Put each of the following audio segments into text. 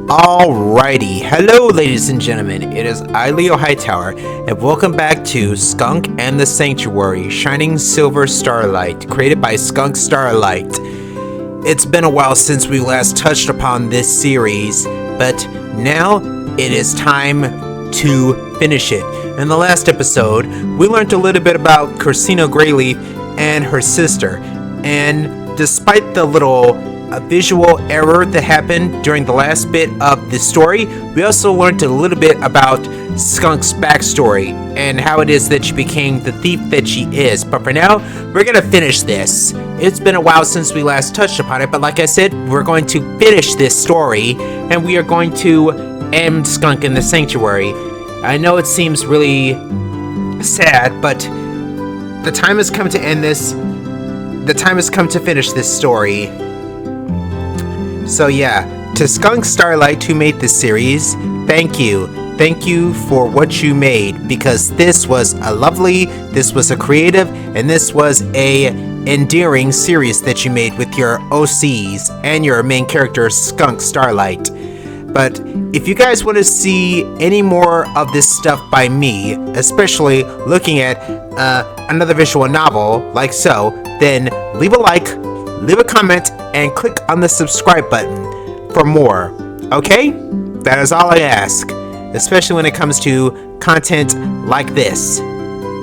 Alrighty, hello ladies and gentlemen, it is I, LeoHightower, and welcome back to Skunk and the Sanctuary, Shining Silver Starlight, created by Skunk Starlight. It's been a while since we last touched upon this series, but now it is time to finish it. In the last episode, we learned a little bit about Casino Grayleaf and her sister, and despite the little visual error that happened during the last bit of the story, we also learned a little bit about Skunk's backstory and how it is that she became the thief that she is. But for now, we're gonna finish this. It's been a while since we last touched upon it, but like I said, we're going to finish this story and we are going to end Skunk in the Sanctuary. I know it seems really sad, but the time has come to end this. The time has come to finish this story. So yeah, to Skunk Starlight who made this series, thank you. Thank you for what you made, because this was this was a creative, and this was a endearing series that you made with your OCs and your main character Skunk Starlight. But if you guys want to see any more of this stuff by me, especially looking at another visual novel like so, then leave a like, leave a comment, and click on the subscribe button for more. Okay? That is all I ask, especially when it comes to content like this.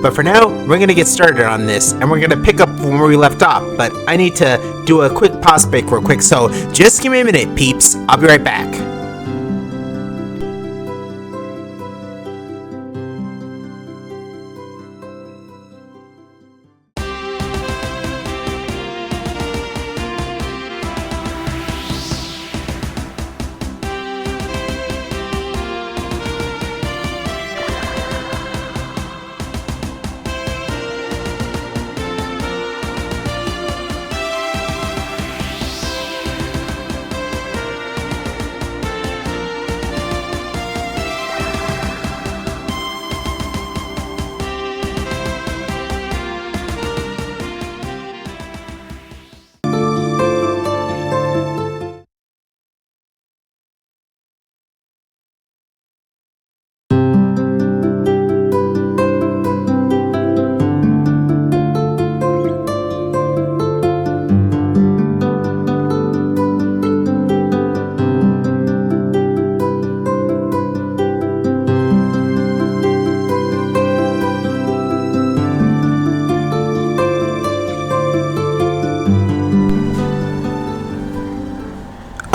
But for now, we're going to get started on this, and we're going to pick up from where we left off, but I need to do a quick pause break real quick, so just give me a minute, peeps. I'll be right back.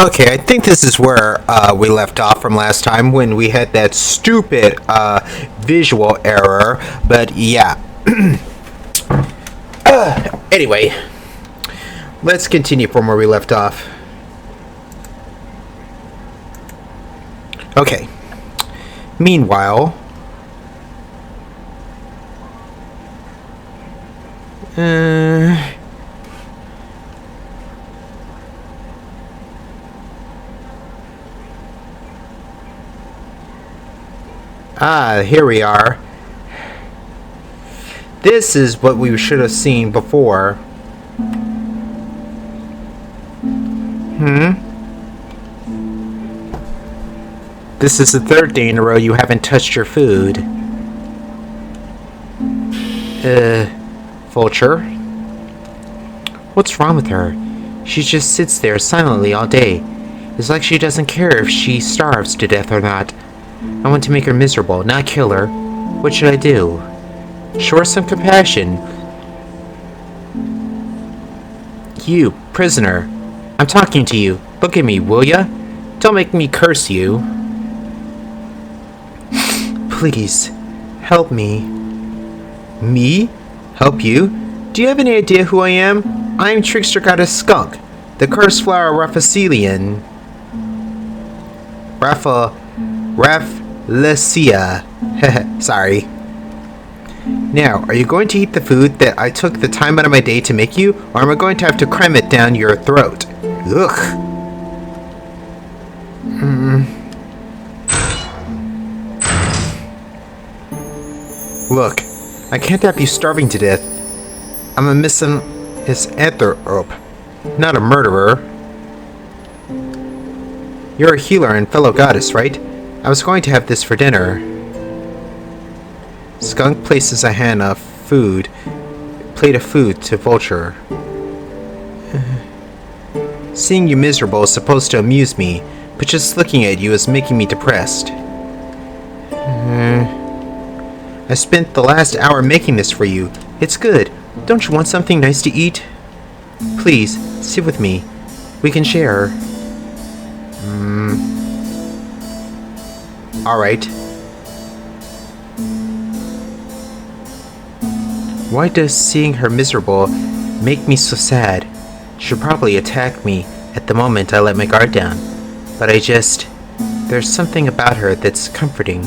Okay, I think this is where we left off from last time when we had that stupid visual error, but yeah. Anyway, let's continue from where we left off. Okay. Meanwhile, here we are. This is what we should have seen before. This is the third day in a row you haven't touched your food. Vulture? What's wrong with her? She just sits there silently all day. It's like she doesn't care if she starves to death or not. I want to make her miserable, not kill her. What should I do? Show her some compassion. You, prisoner. I'm talking to you. Look at me, will ya? Don't make me curse you. Please, help me. Me? Help you? Do you have any idea who I am? I am Trickster Goddess Skunk, the cursed flower Raphacelian. Raphlesia. Sorry. Now, are you going to eat the food that I took the time out of my day to make you, or am I going to have to cram it down your throat? Ugh. Look, I can't have you starving to death. I'm a misanthrope, not a murderer. You're a healer and fellow goddess, right? I was going to have this for dinner. Skunk places a plate of food to Vulture. Seeing you miserable is supposed to amuse me, but just looking at you is making me depressed. I spent the last hour making this for you. It's good. Don't you want something nice to eat? Please, sit with me. We can share. Alright. Why does seeing her miserable make me so sad? She'll probably attack me at the moment I let my guard down. But there's something about her that's comforting.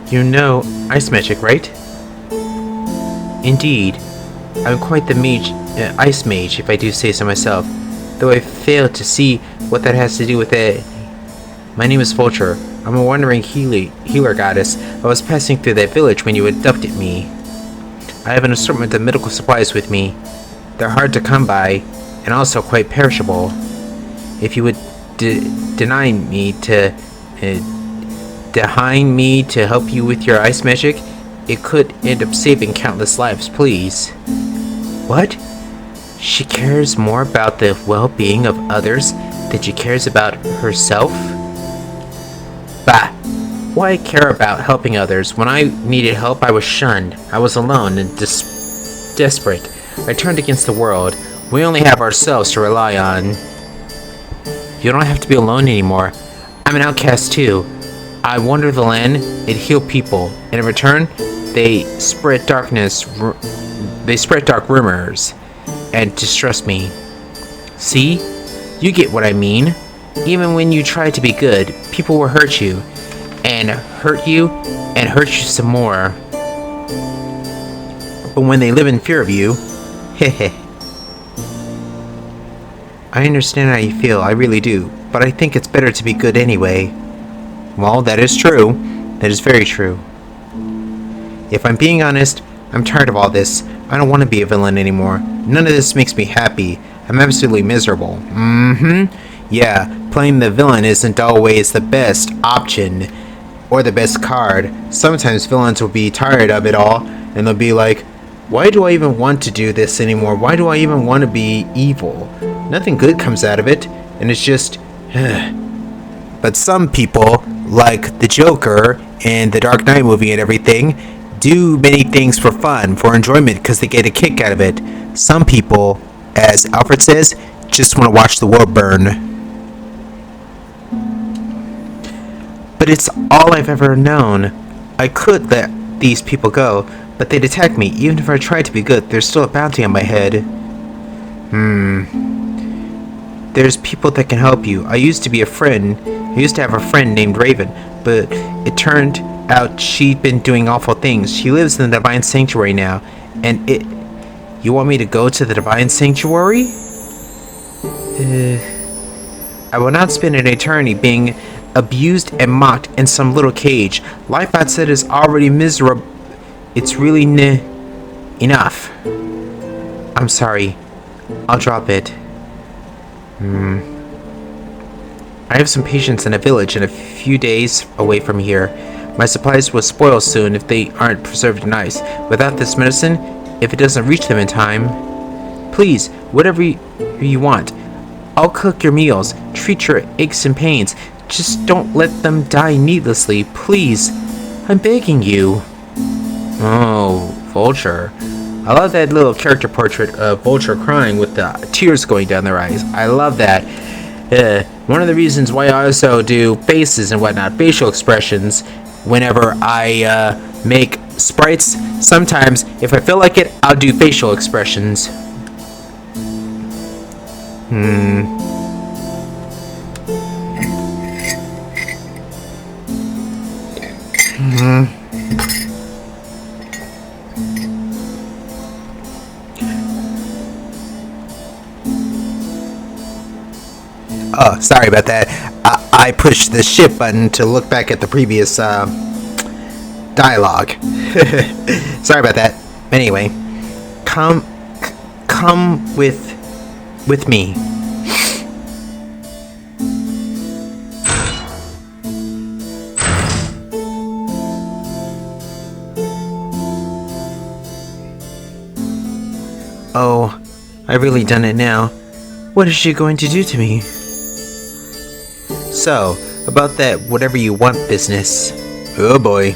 You know ice magic, right? Indeed. I'm quite the ice mage, if I do say so myself. Though I fail to see what that has to do with it. My name is Vulture. I'm a wandering healer goddess. I was passing through that village when you abducted me. I have an assortment of medical supplies with me. They're hard to come by, and also quite perishable. If you would deny me to help you with your ice magic, it could end up saving countless lives, please. What? She cares more about the well-being of others than she cares about herself? Bah! Why care about helping others? When I needed help, I was shunned. I was alone and desperate. I turned against the world. We only have ourselves to rely on. You don't have to be alone anymore. I'm an outcast too. I wander the land and heal people, and in return, they spread dark rumors and distrust me. See? You get what I mean. Even when you try to be good, people will hurt you and hurt you some more. But when they live in fear of you, heh. I understand how you feel, I really do, but I think it's better to be good anyway. Well, that is true. That is very true. If I'm being honest, I'm tired of all this. I don't want to be a villain anymore. None of this makes me happy. I'm absolutely miserable. Yeah, playing the villain isn't always the best option or the best card. Sometimes villains will be tired of it all and they'll be like, why do I even want to do this anymore? Why do I even want to be evil? Nothing good comes out of it, and it's just... But some people, like the Joker and the Dark Knight movie and everything, do many things for fun, for enjoyment, because they get a kick out of it. Some people, as Alfred says, just want to watch the world burn. But it's all I've ever known. I could let these people go, but they'd attack me. Even if I tried to be good, there's still a bounty on my head. There's people that can help you. I used to have a friend named Raven, but it turned out she'd been doing awful things. She lives in the Divine Sanctuary now, and you want me to go to the Divine Sanctuary? I will not spend an eternity being abused and mocked in some little cage. Life outside is already miserable. It's really enough. I'm sorry. I'll drop it. I have some patients in a village in a few days away from here. My supplies will spoil soon if they aren't preserved in ice. Without this medicine, if it doesn't reach them in time... Please, whatever you want. I'll cook your meals, treat your aches and pains. Just don't let them die needlessly, please. I'm begging you. Oh, Vulture. I love that little character portrait of Vulture crying with the tears going down their eyes. I love that. One of the reasons why I also do faces and whatnot, facial expressions, whenever I make sprites. Sometimes, if I feel like it, I'll do facial expressions. Oh, sorry about that. I pushed the shift button to look back at the previous dialogue. Sorry about that. Anyway, come with me. I've really done it now. What is she going to do to me? So, about that whatever you want business. Oh boy.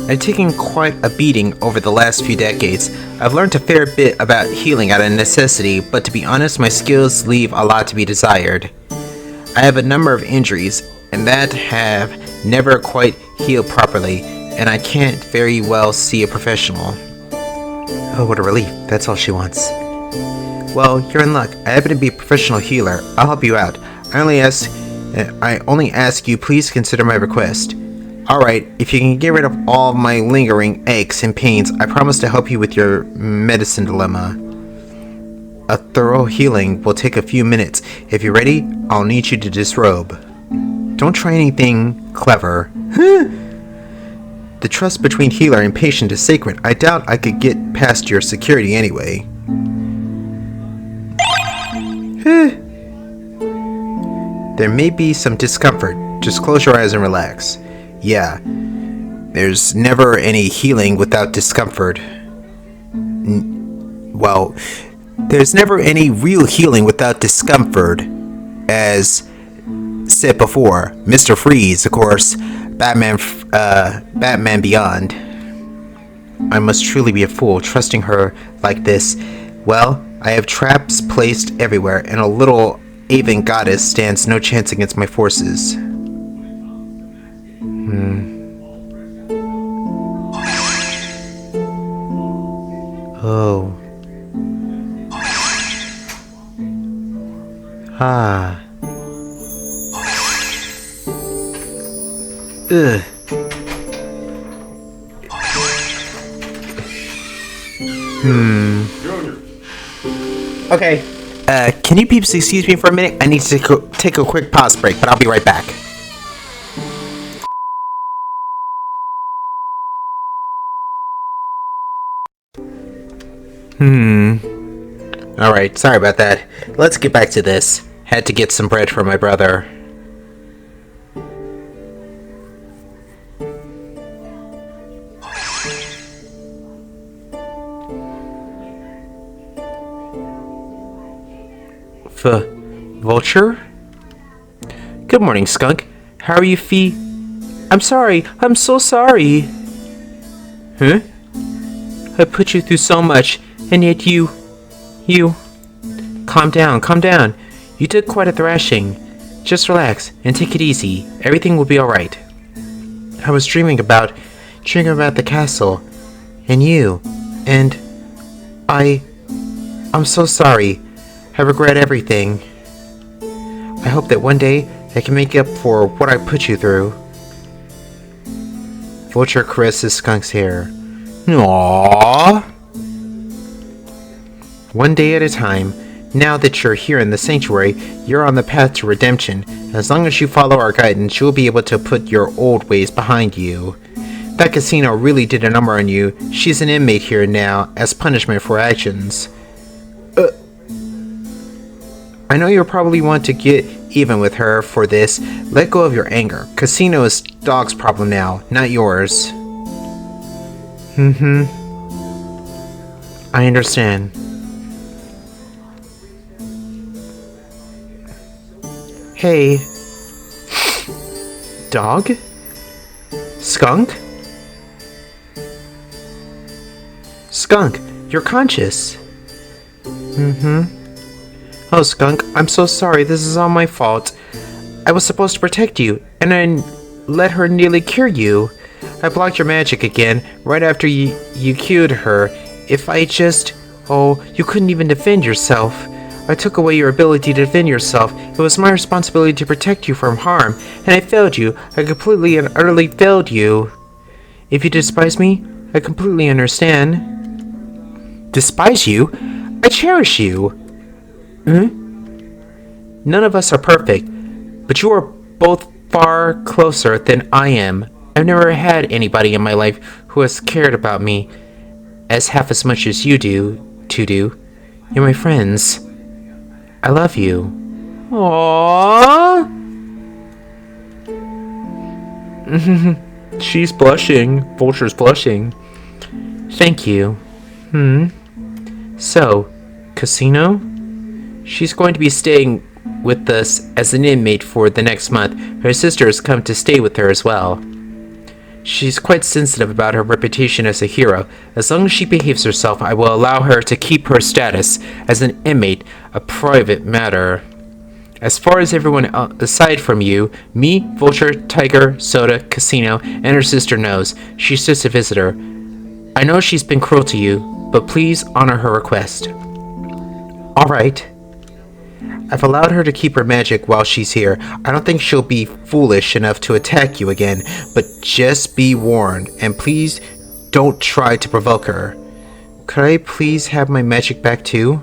I've taken quite a beating over the last few decades. I've learned a fair bit about healing out of necessity, but to be honest, my skills leave a lot to be desired. I have a number of injuries, and that have never quite healed properly, and I can't very well see a professional. Oh, what a relief. That's all she wants. Well, you're in luck. I happen to be a professional healer. I'll help you out. I only ask you please consider my request. Alright, if you can get rid of all my lingering aches and pains, I promise to help you with your medicine dilemma. A thorough healing will take a few minutes. If you're ready, I'll need you to disrobe. Don't try anything clever. The trust between healer and patient is sacred. I doubt I could get past your security anyway. There may be some discomfort. Just close your eyes and relax. Yeah, there's never any healing without discomfort. Well, there's never any real healing without discomfort. As said before, Mr. Freeze, of course, Batman Beyond. I must truly be a fool trusting her like this. Well, I have traps placed everywhere, and a little Avon goddess stands no chance against my forces. Oh. Ah. Ugh. Okay. Can you peeps excuse me for a minute? I need to take a quick pause break, but I'll be right back. Alright, sorry about that. Let's get back to this. Had to get some bread for my brother. Vulture? Good morning, Skunk. How are you I'm sorry. I'm so sorry. Huh? I put you through so much, and yet you... Calm down. You took quite a thrashing. Just relax, and take it easy. Everything will be alright. I was dreaming about the castle, and you, and... I'm so sorry. I regret everything. I hope that one day I can make up for what I put you through. Vulture caresses Skunk's hair. Aww. One day at a time. Now that you're here in the sanctuary, you're on the path to redemption. As long as you follow our guidance, you'll be able to put your old ways behind you. That casino really did a number on you. She's an inmate here now, as punishment for actions. I know you'll probably want to get even with her for this. Let go of your anger. Casino is Dog's problem now, not yours. I understand. Hey. Dog? Skunk? Skunk, you're conscious. Oh, Skunk, I'm so sorry. This is all my fault. I was supposed to protect you, and I let her nearly cure you. I blocked your magic again, right after you cured her. If I just... Oh, you couldn't even defend yourself. I took away your ability to defend yourself. It was my responsibility to protect you from harm, and I failed you. I completely and utterly failed you. If you despise me, I completely understand. Despise you? I cherish you. None of us are perfect, but you are both far closer than I am. I've never had anybody in my life who has cared about me as half as much as you do. You're my friends. I love you. Aww. She's blushing. Vulture's blushing. Thank you. So, Casino? She's going to be staying with us as an inmate for the next month. Her sister has come to stay with her as well. She's quite sensitive about her reputation as a hero. As long as she behaves herself, I will allow her to keep her status as an inmate a private matter. As far as everyone aside from you, me, Vulture, Tiger, Soda, Casino, and her sister knows, she's just a visitor. I know she's been cruel to you, but please honor her request. Alright. I've allowed her to keep her magic while she's here. I don't think she'll be foolish enough to attack you again, but just be warned, and please don't try to provoke her. Could I please have my magic back too?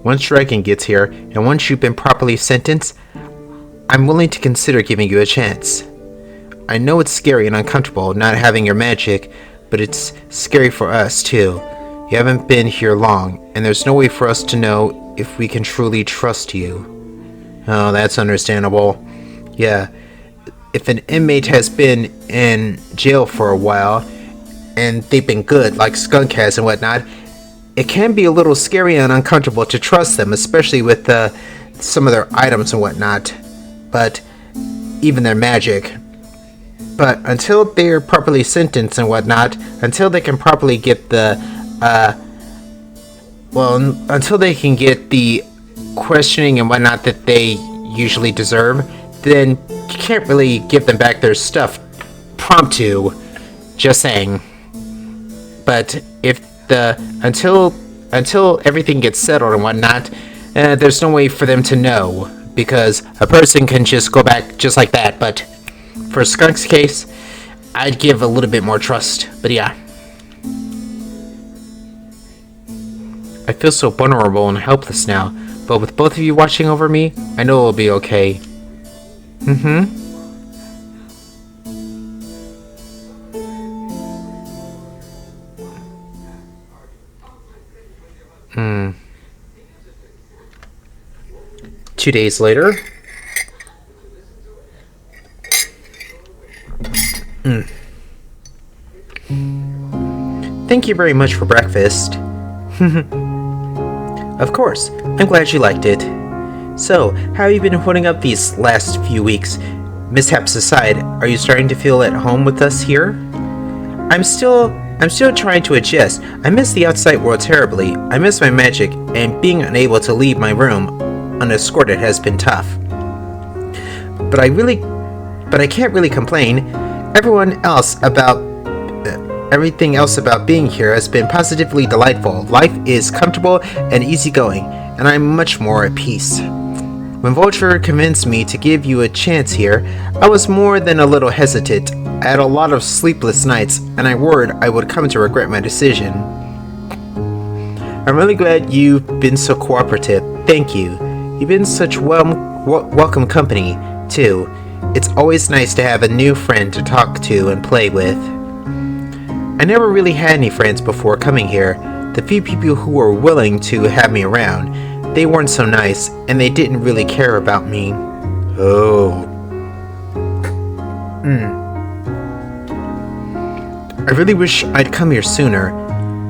Once Dragon gets here, and once you've been properly sentenced, I'm willing to consider giving you a chance. I know it's scary and uncomfortable not having your magic, but it's scary for us too. You haven't been here long, and there's no way for us to know if we can truly trust you. Oh, that's understandable. Yeah, if an inmate has been in jail for a while, and they've been good, like Skunk has and whatnot, it can be a little scary and uncomfortable to trust them, especially with some of their items and whatnot, but even their magic. But until they're properly sentenced and whatnot, until they can properly get until they can get the questioning and whatnot that they usually deserve, then you can't really give them back their stuff promptu. Just saying. But if until everything gets settled and whatnot, there's no way for them to know, because a person can just go back just like that. But for Skunk's case, I'd give a little bit more trust, but yeah. I feel so vulnerable and helpless now, but with both of you watching over me, I know it'll be okay. Mm-hmm. 2 days later. Thank you very much for breakfast. Of course, I'm glad you liked it. So, how have you been holding up these last few weeks? Mishaps aside, are you starting to feel at home with us here? I'm still trying to adjust. I miss the outside world terribly. I miss my magic, and being unable to leave my room unescorted has been tough. But I can't really complain. Everything else about being here has been positively delightful. Life is comfortable and easygoing, and I'm much more at peace. When Vulture convinced me to give you a chance here, I was more than a little hesitant. I had a lot of sleepless nights, and I worried I would come to regret my decision. I'm really glad you've been so cooperative. Thank you. You've been such welcome company, too. It's always nice to have a new friend to talk to and play with. I never really had any friends before coming here. The few people who were willing to have me around, they weren't so nice, and they didn't really care about me. Oh. I really wish I'd come here sooner.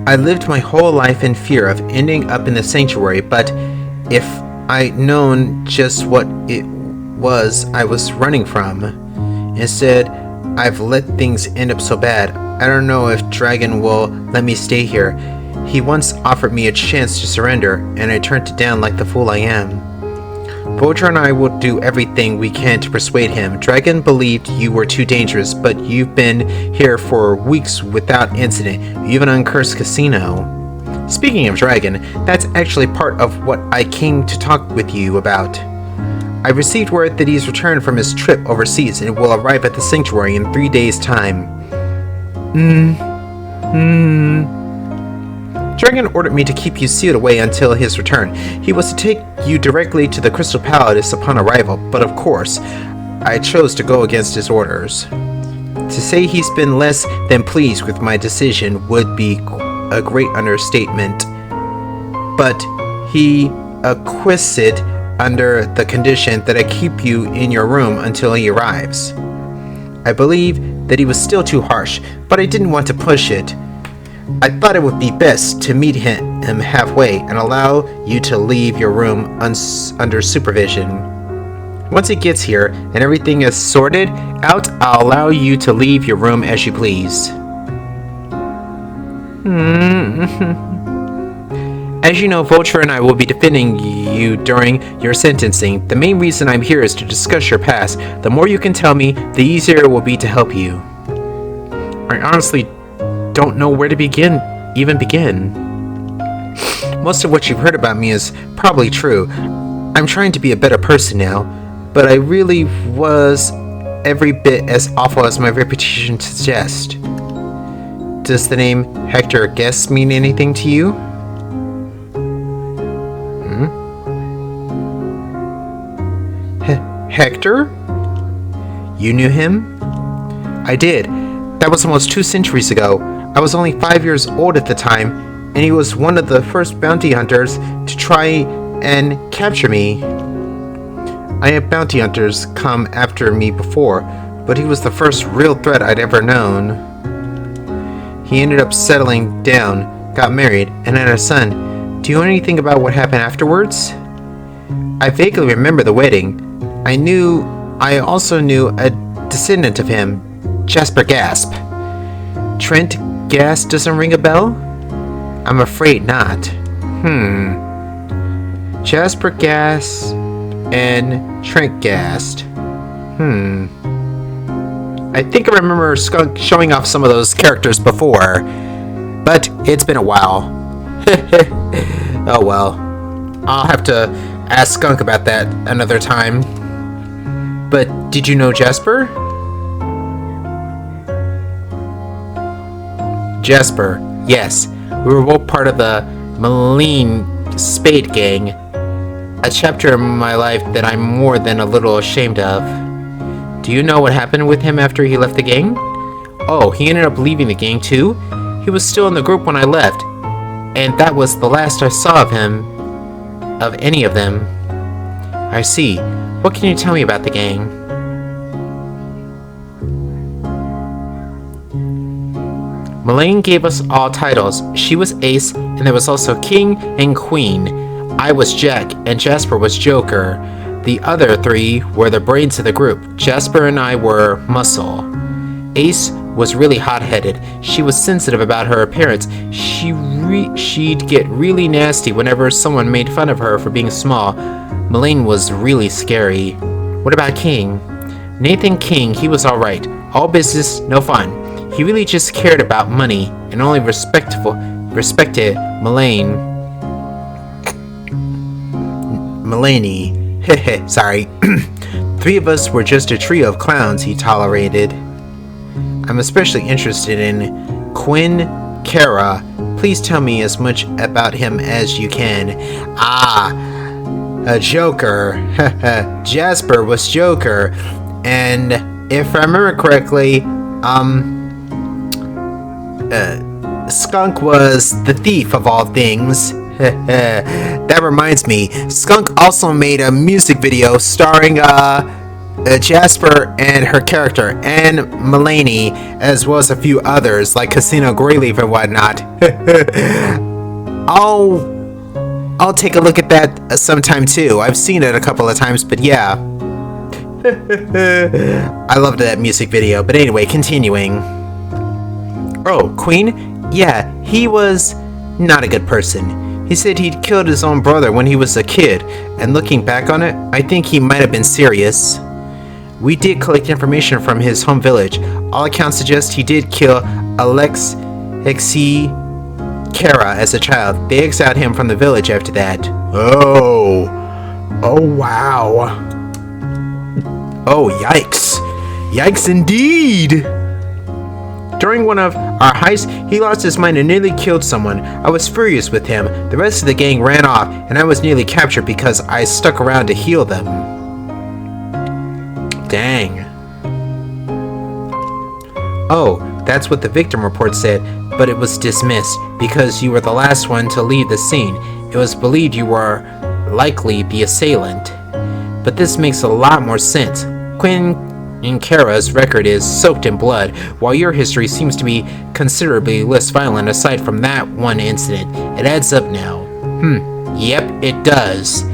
I lived my whole life in fear of ending up in the sanctuary, but if I'd known just what it was I was running from. Instead, I've let things end up so bad. I don't know if Dragon will let me stay here. He once offered me a chance to surrender, and I turned it down like the fool I am. Vulture and I will do everything we can to persuade him. Dragon believed you were too dangerous, but you've been here for weeks without incident. You even uncursed Casino. Speaking of Dragon, that's actually part of what I came to talk with you about. I received word that he's returned from his trip overseas and will arrive at the sanctuary in 3 days' time. Dragon ordered me to keep you sealed away until his return. He was to take you directly to the Crystal Palace upon arrival, but of course, I chose to go against his orders. To say he's been less than pleased with my decision would be a great understatement, but he acquiesced under the condition that I keep you in your room until he arrives. I believe that he was still too harsh, but I didn't want to push it. I thought it would be best to meet him halfway and allow you to leave your room under supervision. Once he gets here and everything is sorted out, I'll allow you to leave your room as you please. As you know, Vulture and I will be defending you during your sentencing. The main reason I'm here is to discuss your past. The more you can tell me, the easier it will be to help you. I honestly don't know where to even begin. Most of what you've heard about me is probably true. I'm trying to be a better person now, but I really was every bit as awful as my reputation suggests. Does the name Hector Guest mean anything to you? Hector? You knew him? I did. That was almost 2 centuries ago. I was only 5 years old at the time, and he was one of the first bounty hunters to try and capture me. I had bounty hunters come after me before, but he was the first real threat I'd ever known. He ended up settling down, got married, and had a son. Do you know anything about what happened afterwards? I vaguely remember the wedding. I also knew a descendant of him, Jasper Gasp. Trent Gasp doesn't ring a bell? I'm afraid not. Jasper Gasp and Trent Gasp. I think I remember Skunk showing off some of those characters before, but it's been a while. Oh well. I'll have to ask Skunk about that another time. But did you know Jasper? Jasper, yes. We were both part of the Malign Spade Gang, a chapter in my life that I'm more than a little ashamed of. Do you know what happened with him after he left the gang? Oh, he ended up leaving the gang too? He was still in the group when I left, and that was the last I saw of him, of any of them. I see. What can you tell me about the gang? Malign gave us all titles. She was Ace, and there was also King and Queen. I was Jack, and Jasper was Joker. The other 3 were the brains of the group. Jasper and I were Muscle. Ace was really hot-headed. She was sensitive about her appearance. She'd get really nasty whenever someone made fun of her for being small. Malign was really scary. What about King? Nathan King, he was alright. All business, no fun. He really just cared about money and only respected Mulaney. Sorry. 3 of us were just a trio of clowns he tolerated. I'm especially interested in Quinn Kara. Please tell me as much about him as you can. A Joker. Jasper was Joker. And if I remember correctly, Skunk was the thief of all things. That reminds me, Skunk also made a music video starring Jasper and her character, and Mulaney, as well as a few others like Casino Grayleaf and whatnot. I'll take a look at that sometime too. I've seen it a couple of times, but yeah. I loved that music video. But anyway, continuing. Oh, Queen? Yeah, he was not a good person. He said he'd killed his own brother when he was a kid, and looking back on it, I think he might have been serious. We did collect information from his home village. All accounts suggest he did kill Alexei Kara as a child. They exiled him from the village after that. Oh wow. Oh, yikes. Yikes indeed. During one of our heists, he lost his mind and nearly killed someone. I was furious with him. The rest of the gang ran off, and I was nearly captured because I stuck around to heal them. Dang. Oh, that's what the victim report said, but it was dismissed because you were the last one to leave the scene. It was believed you were likely the assailant. But this makes a lot more sense. Quinn Inkara's record is soaked in blood, while your history seems to be considerably less violent aside from that one incident. It adds up now. Yep, it does.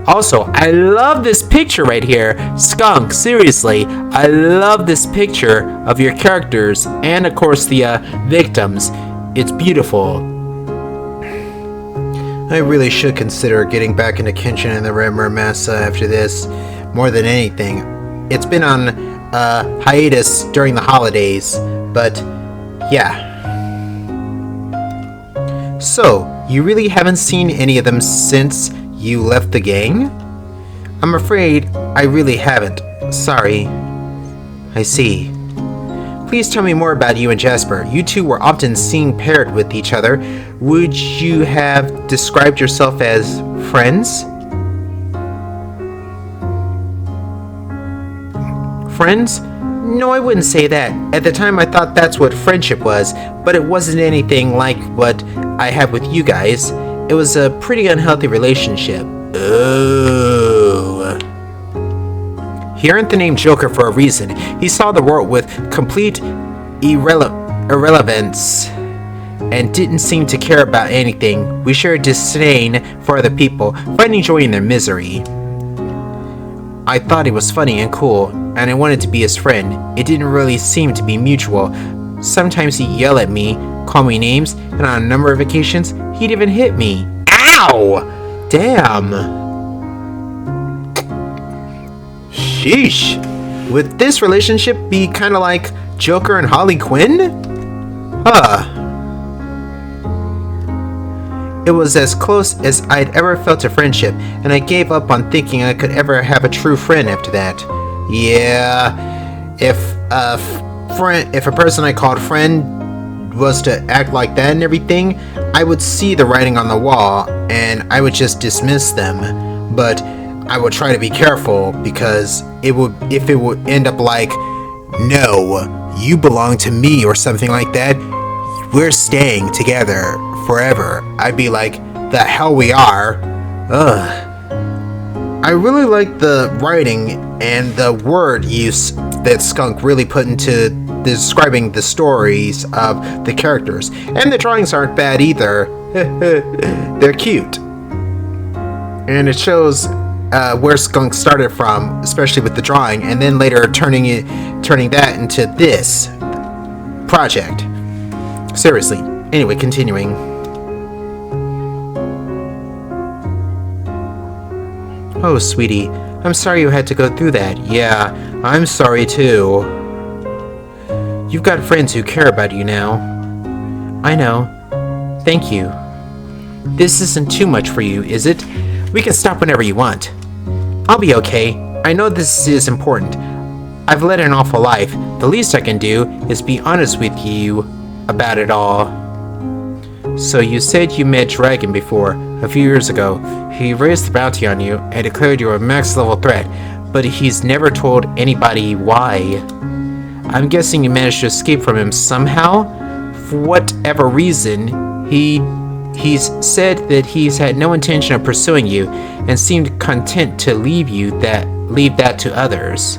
Also, I love this picture right here. Skunk, seriously, I love this picture of your characters and, of course, the victims. It's beautiful. I really should consider getting back into Kenshin and the Red Murmasa after this, more than anything. It's been on hiatus during the holidays, but yeah. So, you really haven't seen any of them since you left the gang? I'm afraid I really haven't. Sorry. I see. Please tell me more about you and Jasper. You two were often seen paired with each other. Would you have described yourself as friends? Friends? No, I wouldn't say that. At the time I thought that's what friendship was, but it wasn't anything like what I have with you guys. It was a pretty unhealthy relationship. Oh. He earned the name Joker for a reason. He saw the world with complete irrelevance and didn't seem to care about anything. We shared disdain for other people, finding joy in their misery. I thought he was funny and cool, and I wanted to be his friend. It didn't really seem to be mutual. Sometimes he'd yell at me, call me names, and on a number of occasions, he'd even hit me. Ow! Damn. Sheesh. Would this relationship be kind of like Joker and Harley Quinn? Huh. It was as close as I'd ever felt to friendship, and I gave up on thinking I could ever have a true friend after that. Yeah, if a person I called friend was to act like that and everything, I would see the writing on the wall and I would just dismiss them. But I would try to be careful, because if it would end up like, no, you belong to me or something like that, we're staying together forever, I'd be like, the hell we are. Ugh. I really like the writing and the word use that Skunk really put into describing the stories of the characters. And the drawings aren't bad either. They're cute. And it shows where Skunk started from, especially with the drawing, and then later turning that into this project. Seriously. Anyway, continuing. Oh, sweetie, I'm sorry you had to go through that. Yeah, I'm sorry too. You've got friends who care about you now. I know. Thank you. This isn't too much for you, is it? We can stop whenever you want. I'll be okay. I know this is important. I've led an awful life. The least I can do is be honest with you about it all. So you said you met Dragon before, a few years ago. He raised the bounty on you and declared you a max level threat, but he's never told anybody why. I'm guessing you managed to escape from him somehow? For whatever reason, he's said that he's had no intention of pursuing you and seemed content to leave that to others.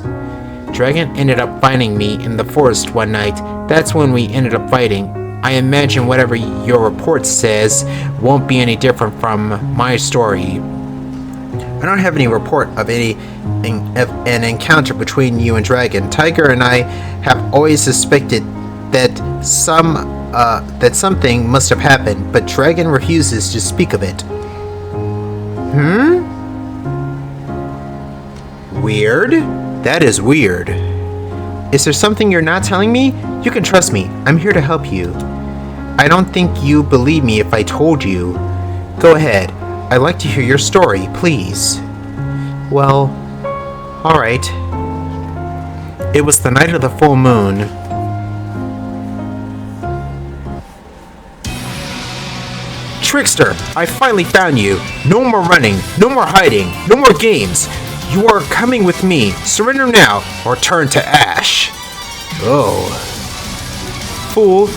Dragon ended up finding me in the forest one night. That's when we ended up fighting. I imagine whatever your report says won't be any different from my story. I don't have any report of an encounter between you and Dragon. Tiger and I have always suspected that something must have happened, but Dragon refuses to speak of it. Weird? That is weird. Is there something you're not telling me? You can trust me. I'm here to help you. I don't think you believe me if I told you. Go ahead. I'd like to hear your story, please. Well, alright. It was the night of the full moon. Trickster, I finally found you. No more running, no more hiding, no more games. You are coming with me. Surrender now, or turn to ash. Oh. Fool,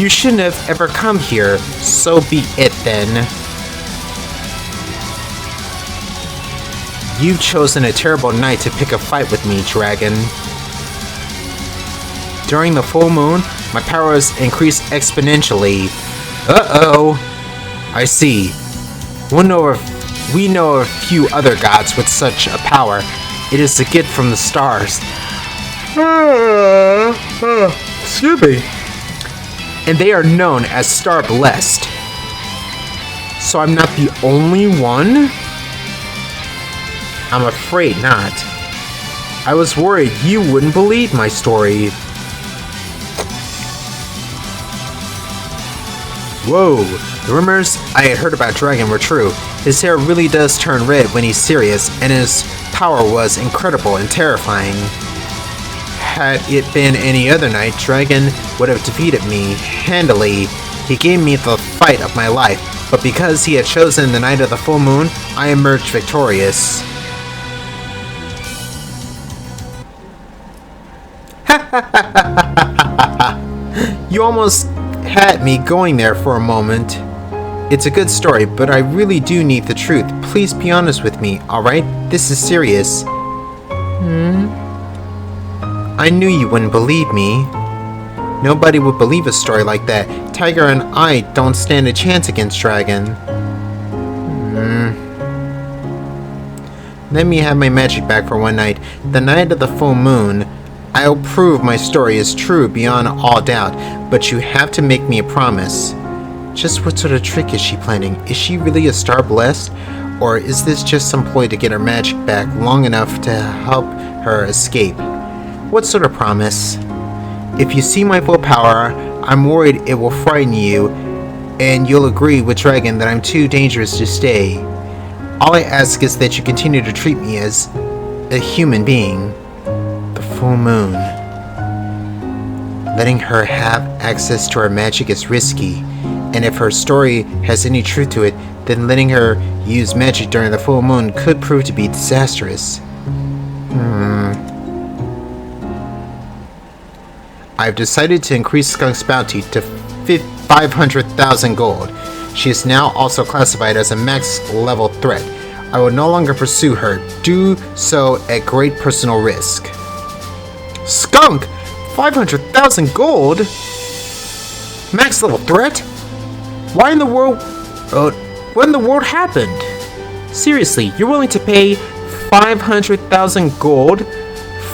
you shouldn't have ever come here. So be it then. You've chosen a terrible night to pick a fight with me, dragon. During the full moon, my powers increase exponentially. Uh-oh. I see. We know of a few other gods with such a power. It is a gift from the stars. Excuse me. And they are known as star-blessed. So I'm not the only one? I'm afraid not. I was worried you wouldn't believe my story. Whoa, the rumors I had heard about Dragon were true. His hair really does turn red when he's serious, and his power was incredible and terrifying. Had it been any other night, Dragon would have defeated me handily. He gave me the fight of my life, but because he had chosen the night of the full moon, I emerged victorious. You almost had me going there for a moment. It's a good story, but I really do need the truth. Please be honest with me, alright? This is serious. I knew you wouldn't believe me. Nobody would believe a story like that. Tiger and I don't stand a chance against Dragon. Let me have my magic back for one night. The night of the full moon. I'll prove my story is true beyond all doubt, but you have to make me a promise. Just what sort of trick is she planning? Is she really a star-blessed? Or is this just some ploy to get her magic back long enough to help her escape? What sort of promise? If you see my full power, I'm worried it will frighten you, and you'll agree with Dragon that I'm too dangerous to stay. All I ask is that you continue to treat me as a human being. Full moon. Letting her have access to her magic is risky, and if her story has any truth to it, then letting her use magic during the full moon could prove to be disastrous. I've decided to increase Skunk's bounty to 500,000 gold. She is now also classified as a max level threat. I will no longer pursue her, do so at great personal risk. Skunk! 500,000 gold? Max level threat? What in the world happened? Seriously, you're willing to pay 500,000 gold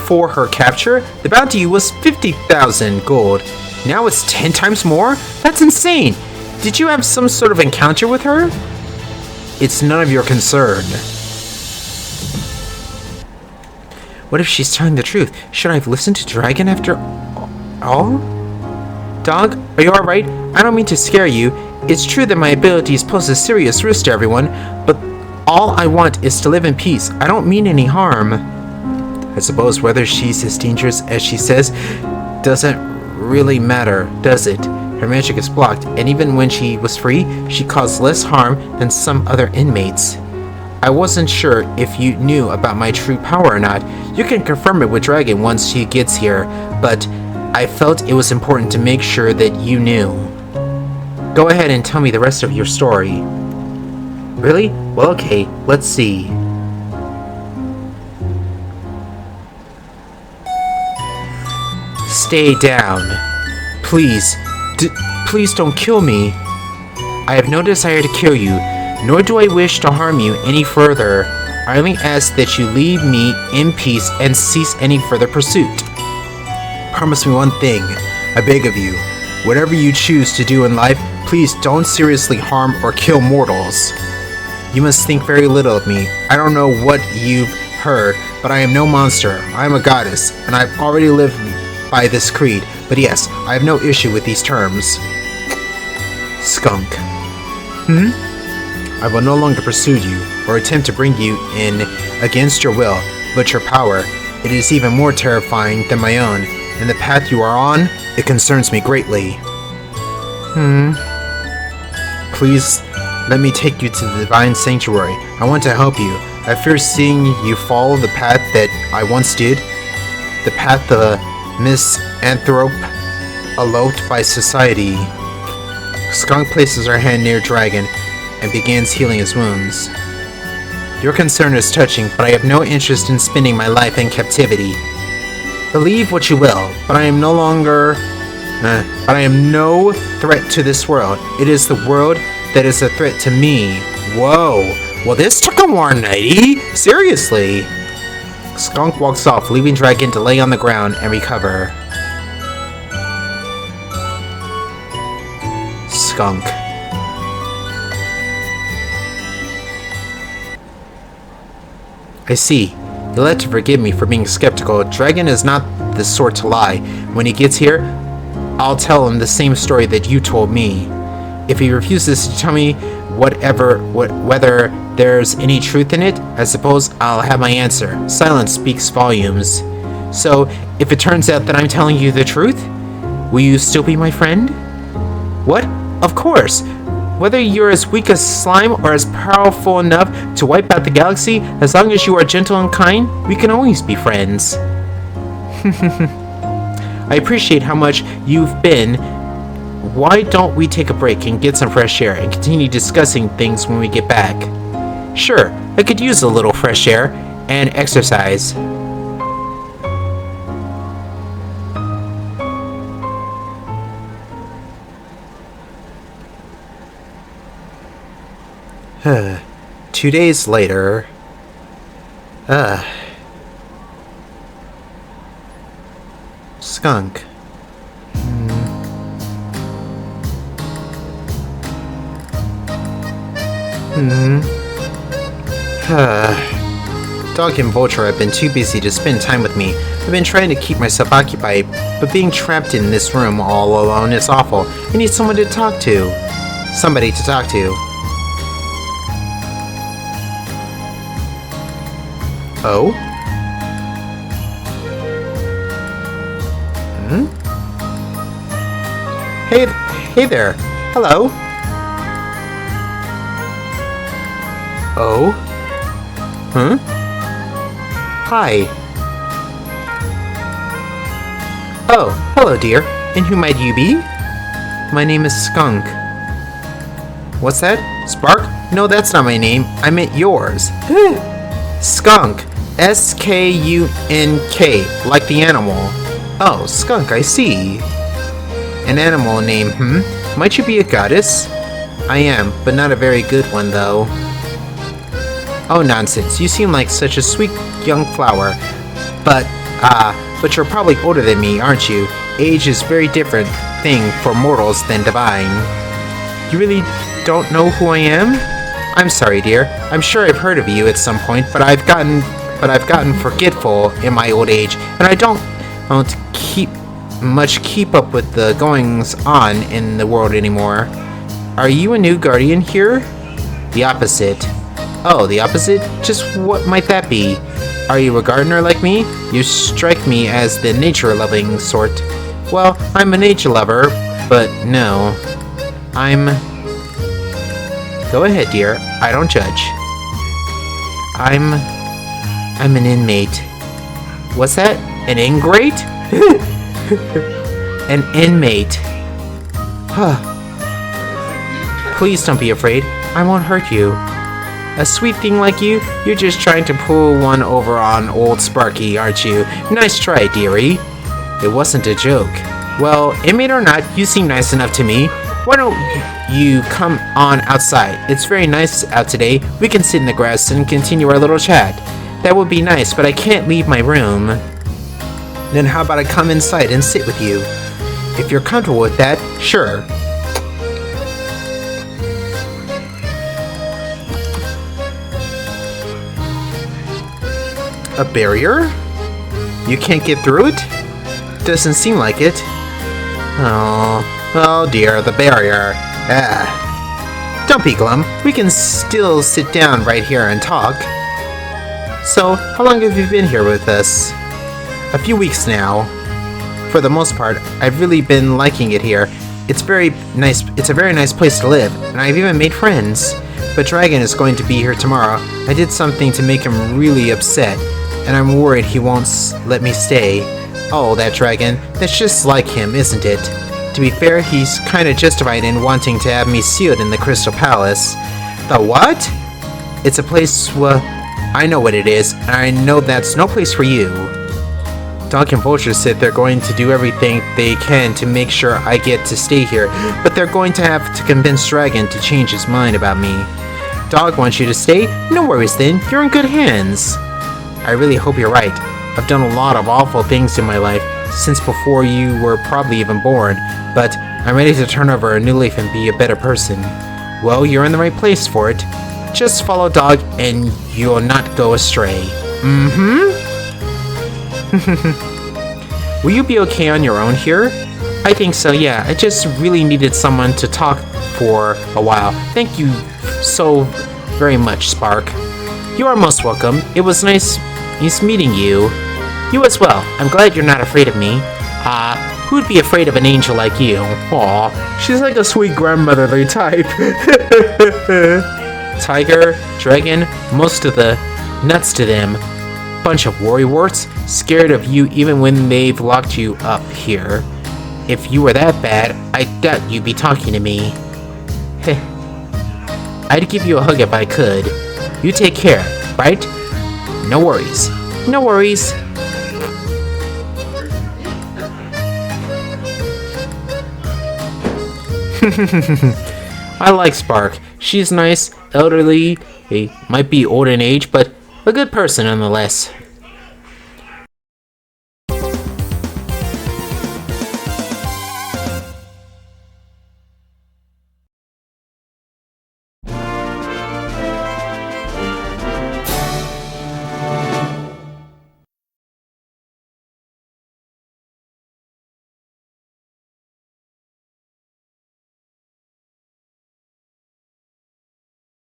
for her capture? The bounty was 50,000 gold. Now it's 10 times more? That's insane! Did you have some sort of encounter with her? It's none of your concern. What if she's telling the truth? Should I have listened to Dragon after all? Dog, are you alright? I don't mean to scare you. It's true that my abilities pose a serious risk to everyone, but all I want is to live in peace. I don't mean any harm. I suppose whether she's as dangerous as she says doesn't really matter, does it? Her magic is blocked, and even when she was free, she caused less harm than some other inmates. I wasn't sure if you knew about my true power or not. You can confirm it with Dragon once she gets here, but I felt it was important to make sure that you knew. Go ahead and tell me the rest of your story. Really? Well, okay, let's see. Stay down. Please, please don't kill me. I have no desire to kill you, nor do I wish to harm you any further. I only ask that you leave me in peace and cease any further pursuit. Promise me one thing, I beg of you. Whatever you choose to do in life, please don't seriously harm or kill mortals. You must think very little of me. I don't know what you've heard, but I am no monster. I am a goddess, and I've already lived by this creed. But yes, I have no issue with these terms. Skunk. I will no longer pursue you, or attempt to bring you in against your will, but your power. It is even more terrifying than my own, and the path you are on, it concerns me greatly. Please, let me take you to the Divine Sanctuary. I want to help you. I fear seeing you follow the path that I once did, the path the misanthrope eloped by society. Skunk places her hand near Dragon and begins healing his wounds. Your concern is touching, but I have no interest in spending my life in captivity. Believe what you will, but I am no threat to this world. It is the world that is a threat to me. Whoa. Well, this took a while, nighty. Seriously. Skunk walks off, leaving Dragon to lay on the ground and recover. Skunk. I see. You'll have to forgive me for being skeptical. Dragon is not the sort to lie. When he gets here, I'll tell him the same story that you told me. If he refuses to tell me whether there's any truth in it, I suppose I'll have my answer. Silence speaks volumes. So, if it turns out that I'm telling you the truth, will you still be my friend? What? Of course! Whether you're as weak as slime or as powerful enough to wipe out the galaxy, as long as you are gentle and kind, we can always be friends. I appreciate how much you've been. Why don't we take a break and get some fresh air and continue discussing things when we get back? Sure, I could use a little fresh air and exercise. Huh. 2 days later. Skunk. Dog and Vulture have been too busy to spend time with me. I've been trying to keep myself occupied, but being trapped in this room all alone is awful. I need someone to talk to. Somebody to talk to. Oh? Hey there. Hello. Oh? Hi. Oh, hello dear. And who might you be? My name is Skunk. What's that? Spark? No, that's not my name. I meant yours. Skunk. S-K-U-N-K, like the animal. Oh, Skunk, I see. An animal name, Might you be a goddess? I am, but not a very good one, though. Oh, nonsense. You seem like such a sweet young flower. But you're probably older than me, aren't you? Age is a very different thing for mortals than divine. You really don't know who I am? I'm sorry, dear. I'm sure I've heard of you at some point, but I've gotten forgetful in my old age, and I don't keep up with the goings on in the world anymore. Are you a new guardian here? The opposite. Oh, the opposite? Just what might that be? Are you a gardener like me? You strike me as the nature-loving sort. Well, I'm a nature lover, but no. Go ahead, dear. I don't judge. I'm an inmate. What's that? An ingrate? An inmate. Huh. Please don't be afraid. I won't hurt you. A sweet thing like you? You're just trying to pull one over on old Sparky, aren't you? Nice try, dearie. It wasn't a joke. Well, inmate or not, you seem nice enough to me. Why don't you come on outside? It's very nice out today. We can sit in the grass and continue our little chat. That would be nice, but I can't leave my room. Then how about I come inside and sit with you? If you're comfortable with that, sure. A barrier? You can't get through it? Doesn't seem like it. Oh dear, the barrier. Don't be glum. We can still sit down right here and talk. So, how long have you been here with us? A few weeks now. For the most part, I've really been liking it here. It's very nice. It's a very nice place to live, and I've even made friends. But Dragon is going to be here tomorrow. I did something to make him really upset, and I'm worried he won't let me stay. Oh, that Dragon. That's just like him, isn't it? To be fair, he's kinda justified in wanting to have me sealed in the Crystal Palace. The what? It's a place, well, I know what it is, and I know that's no place for you. Dog and Vulture said they're going to do everything they can to make sure I get to stay here, but they're going to have to convince Dragon to change his mind about me. Dog wants you to stay? No worries then, you're in good hands. I really hope you're right. I've done a lot of awful things in my life, since before you were probably even born, but I'm ready to turn over a new leaf and be a better person. Well, you're in the right place for it. Just follow Dog and you'll not go astray. Will you be okay on your own here? I think so, yeah. I just really needed someone to talk for a while. Thank you so very much, Spark. You are most welcome. It was nice meeting you. You as well. I'm glad you're not afraid of me. Who'd be afraid of an angel like you? Aw, she's like a sweet grandmotherly type. Tiger, dragon, most of the nuts to them. Bunch of worrywarts, scared of you even when they've locked you up here. If you were that bad, I doubt you'd be talking to me. Heh. I'd give you a hug if I could. You take care, right? No worries. No worries. I like Spark. She's nice, elderly, might be old in age, but a good person nonetheless.